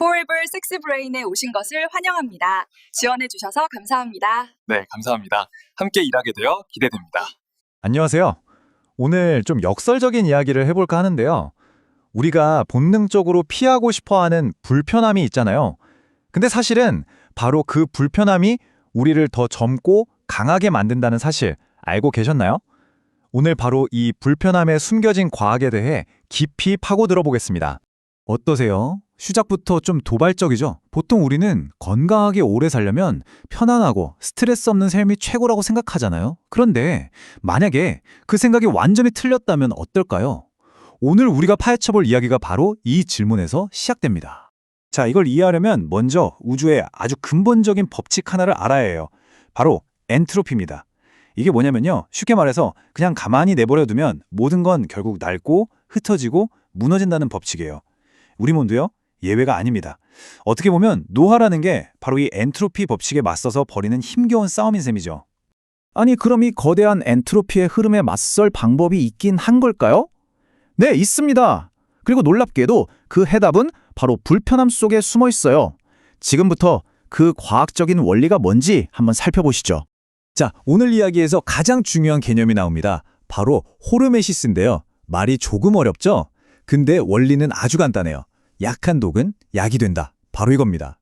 Forever Sex Brain에 오신 것을 환영합니다. 지원해 주셔서 감사합니다. 네, 감사합니다. 함께 일하게 되어 기대됩니다. 안녕하세요. 오늘 좀 역설적인 이야기를 해볼까 하는데요. 우리가 본능적으로 피하고 싶어하는 불편함이 있잖아요. 근데 사실은 바로 그 불편함이 우리를 더 젊고 강하게 만든다는 사실 알고 계셨나요? 오늘 바로 이 불편함에 숨겨진 과학에 대해 깊이 파고들어 보겠습니다. 어떠세요? 시작부터 좀 도발적이죠? 보통 우리는 건강하게 오래 살려면 편안하고 스트레스 없는 삶이 최고라고 생각하잖아요. 그런데 만약에 그 생각이 완전히 틀렸다면 어떨까요? 오늘 우리가 파헤쳐볼 이야기가 바로 이 질문에서 시작됩니다. 자, 이걸 이해하려면 먼저 우주의 아주 근본적인 법칙 하나를 알아야 해요. 바로 엔트로피입니다. 이게 뭐냐면요. 쉽게 말해서 그냥 가만히 내버려 두면 모든 건 결국 낡고 흩어지고 무너진다는 법칙이에요. 우리 몸도요? 예외가 아닙니다. 어떻게 보면 노화라는 게 바로 이 엔트로피 법칙에 맞서서 벌이는 힘겨운 싸움인 셈이죠. 아니, 그럼 이 거대한 엔트로피의 흐름에 맞설 방법이 있긴 한 걸까요? 네, 있습니다. 그리고 놀랍게도 그 해답은 바로 불편함 속에 숨어 있어요. 지금부터 그 과학적인 원리가 뭔지 한번 살펴보시죠. 자, 오늘 이야기에서 가장 중요한 개념이 나옵니다. 바로 호르메시스인데요. 말이 조금 어렵죠? 근데 원리는 아주 간단해요. 약한 독은 약이 된다. 바로 이겁니다.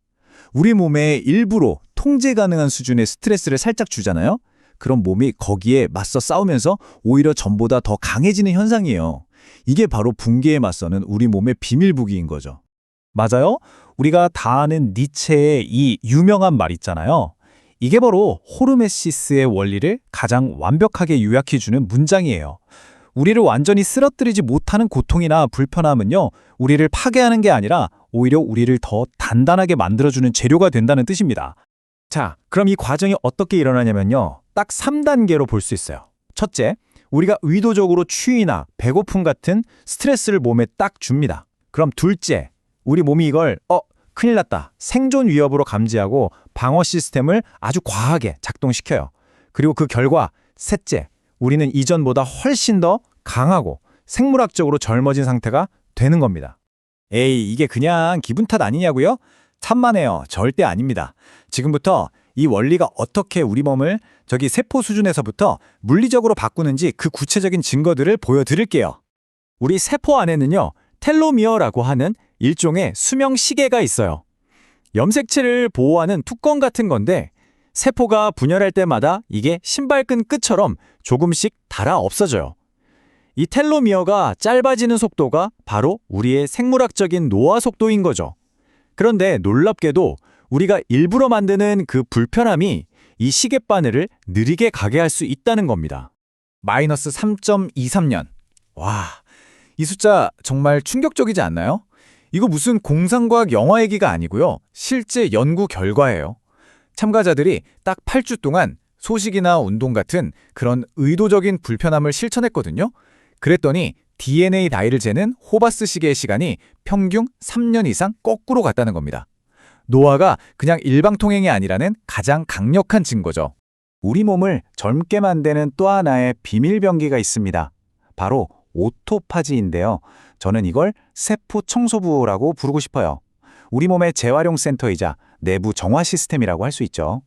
우리 몸에 일부러 통제 가능한 수준의 스트레스를 살짝 주잖아요? 그럼 몸이 거기에 맞서 싸우면서 오히려 전보다 더 강해지는 현상이에요. 이게 바로 붕괴에 맞서는 우리 몸의 비밀武器인 거죠. 맞아요. 우리가 다 아는 니체의 이 유명한 말 있잖아요. 이게 바로 호르메시스의 원리를 가장 완벽하게 요약해주는 문장이에요. 우리를 완전히 쓰러뜨리지 못하는 고통이나 불편함은요, 우리를 파괴하는 게 아니라 오히려 우리를 더 단단하게 만들어주는 재료가 된다는 뜻입니다. 자, 그럼 이 과정이 어떻게 일어나냐면요. 딱 3단계로 볼 수 있어요. 첫째, 우리가 의도적으로 추위나 배고픔 같은 스트레스를 몸에 딱 줍니다. 그럼 둘째, 우리 몸이 이걸 큰일 났다, 생존 위협으로 감지하고 방어 시스템을 아주 과하게 작동시켜요. 그리고 그 결과 셋째, 우리는 이전보다 훨씬 더 강하고 생물학적으로 젊어진 상태가 되는 겁니다. 에이, 이게 그냥 기분 탓 아니냐고요? 참만해요. 절대 아닙니다. 지금부터 이 원리가 어떻게 우리 몸을 세포 수준에서부터 물리적으로 바꾸는지 그 구체적인 증거들을 보여드릴게요. 우리 세포 안에는요, 텔로미어라고 하는 일종의 수명 시계가 있어요. 염색체를 보호하는 뚜껑 같은 건데 세포가 분열할 때마다 이게 신발끈 끝처럼 조금씩 닳아 없어져요. 이 텔로미어가 짧아지는 속도가 바로 우리의 생물학적인 노화 속도인 거죠. 그런데 놀랍게도 우리가 일부러 만드는 그 불편함이 이 시계바늘을 느리게 가게 할 수 있다는 겁니다. 마이너스 3.23년. 와, 이 숫자 정말 충격적이지 않나요? 이거 무슨 공상과학 영화 얘기가 아니고요. 실제 연구 결과예요. 참가자들이 딱 8주 동안 소식이나 운동 같은 그런 의도적인 불편함을 실천했거든요. 그랬더니 DNA 나이를 재는 호바스 시계의 시간이 평균 3년 이상 거꾸로 갔다는 겁니다. 노화가 그냥 일방통행이 아니라는 가장 강력한 증거죠. 우리 몸을 젊게 만드는 또 하나의 비밀병기가 있습니다. 바로 오토파지인데요. 저는 이걸 세포 청소부라고 부르고 싶어요. 우리 몸의 재활용 센터이자 내부 정화 시스템이라고 할 수 있죠.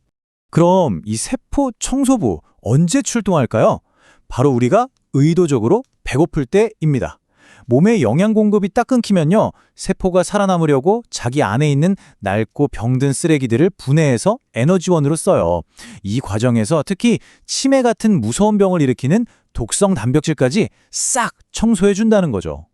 그럼 이 세포 청소부 언제 출동할까요? 바로 우리가 의도적으로 배고플 때입니다. 몸의 영양 공급이 딱 끊기면요, 세포가 살아남으려고 자기 안에 있는 낡고 병든 쓰레기들을 분해해서 에너지원으로 써요. 이 과정에서 특히 치매 같은 무서운 병을 일으키는 독성 단백질까지 싹 청소해준다는 거죠.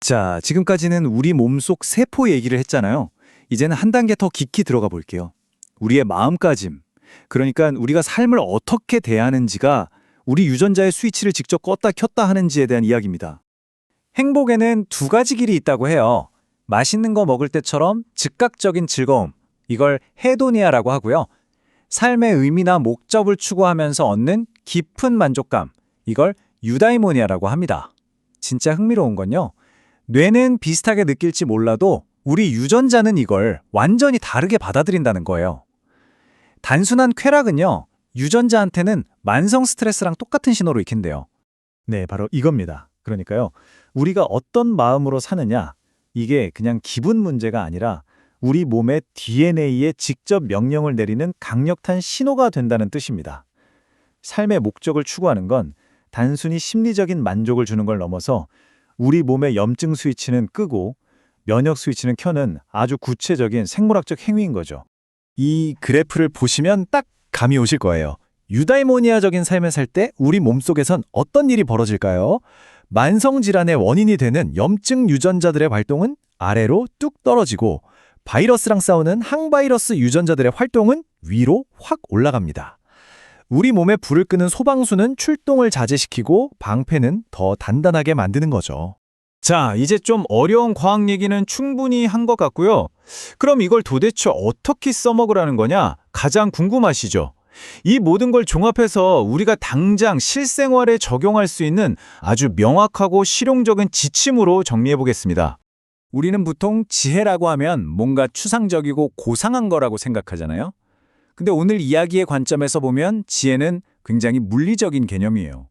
자, 지금까지는 우리 몸속 세포 얘기를 했잖아요. 이제는 한 단계 더 깊이 들어가 볼게요. 우리의 마음가짐, 그러니까 우리가 삶을 어떻게 대하는지가 우리 유전자의 스위치를 직접 껐다 켰다 하는지에 대한 이야기입니다. 행복에는 두 가지 길이 있다고 해요. 맛있는 거 먹을 때처럼 즉각적인 즐거움, 이걸 헤도니아라고 하고요. 삶의 의미나 목적을 추구하면서 얻는 깊은 만족감, 이걸 유다이모니아라고 합니다. 진짜 흥미로운 건요, 뇌는 비슷하게 느낄지 몰라도 우리 유전자는 이걸 완전히 다르게 받아들인다는 거예요. 단순한 쾌락은요, 유전자한테는 만성 스트레스랑 똑같은 신호로 익힌대요. 네, 바로 이겁니다. 그러니까요, 우리가 어떤 마음으로 사느냐, 이게 그냥 기분 문제가 아니라 우리 몸의 DNA에 직접 명령을 내리는 강력한 신호가 된다는 뜻입니다. 삶의 목적을 추구하는 건 단순히 심리적인 만족을 주는 걸 넘어서 우리 몸의 염증 스위치는 끄고 면역 스위치는 켜는 아주 구체적인 생물학적 행위인 거죠. 이 그래프를 보시면 딱 감이 오실 거예요. 유다이모니아적인 삶을 살 때 우리 몸속에선 어떤 일이 벌어질까요? 만성질환의 원인이 되는 염증 유전자들의 활동은 아래로 뚝 떨어지고 바이러스랑 싸우는 항바이러스 유전자들의 활동은 위로 확 올라갑니다. 우리 몸에 불을 끄는 소방수는 출동을 자제시키고 방패는 더 단단하게 만드는 거죠. 자, 이제 좀 어려운 과학 얘기는 충분히 한 것 같고요. 그럼 이걸 도대체 어떻게 써먹으라는 거냐? 가장 궁금하시죠? 이 모든 걸 종합해서 우리가 당장 실생활에 적용할 수 있는 아주 명확하고 실용적인 지침으로 정리해 보겠습니다. 우리는 보통 지혜라고 하면 뭔가 추상적이고 고상한 거라고 생각하잖아요. 근데 오늘 이야기의 관점에서 보면 지혜는 굉장히 물리적인 개념이에요.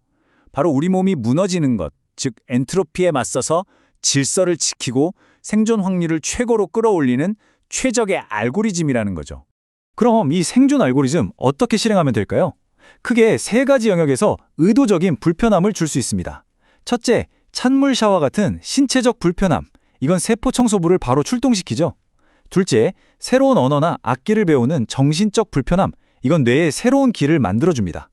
바로 우리 몸이 무너지는 것, 즉 엔트로피에 맞서서 질서를 지키고 생존 확률을 최고로 끌어올리는 최적의 알고리즘이라는 거죠. 그럼 이 생존 알고리즘 어떻게 실행하면 될까요? 크게 세 가지 영역에서 의도적인 불편함을 줄 수 있습니다. 첫째, 찬물 샤워 같은 신체적 불편함. 이건 세포 청소부를 바로 출동시키죠. 둘째, 새로운 언어나 악기를 배우는 정신적 불편함. 이건 뇌에 새로운 길을 만들어줍니다.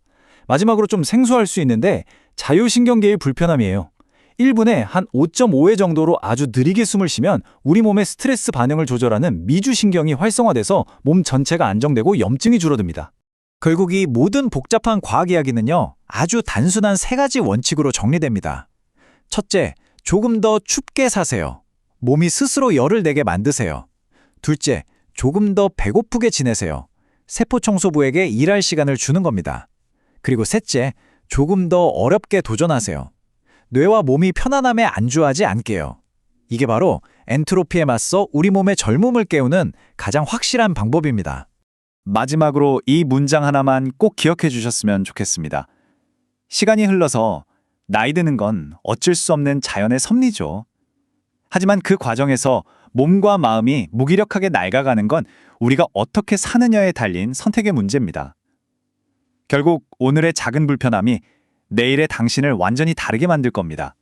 마지막으로 좀 생소할 수 있는데 자율신경계의 불편함이에요. 1분에 한 5.5회 정도로 아주 느리게 숨을 쉬면 우리 몸의 스트레스 반응을 조절하는 미주신경이 활성화돼서 몸 전체가 안정되고 염증이 줄어듭니다. 결국 이 모든 복잡한 과학 이야기는요, 아주 단순한 세 가지 원칙으로 정리됩니다. 첫째, 조금 더 춥게 사세요. 몸이 스스로 열을 내게 만드세요. 둘째, 조금 더 배고프게 지내세요. 세포 청소부에게 일할 시간을 주는 겁니다. 그리고 셋째, 조금 더 어렵게 도전하세요. 뇌와 몸이 편안함에 안주하지 않게요. 이게 바로 엔트로피에 맞서 우리 몸의 젊음을 깨우는 가장 확실한 방법입니다. 마지막으로 이 문장 하나만 꼭 기억해 주셨으면 좋겠습니다. 시간이 흘러서 나이 드는 건 어쩔 수 없는 자연의 섭리죠. 하지만 그 과정에서 몸과 마음이 무기력하게 낡아가는 건 우리가 어떻게 사느냐에 달린 선택의 문제입니다. 결국 오늘의 작은 불편함이 내일의 당신을 완전히 다르게 만들 겁니다.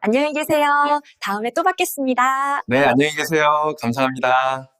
안녕히 계세요. 다음에 또 뵙겠습니다. 네, 안녕히 계세요. 감사합니다.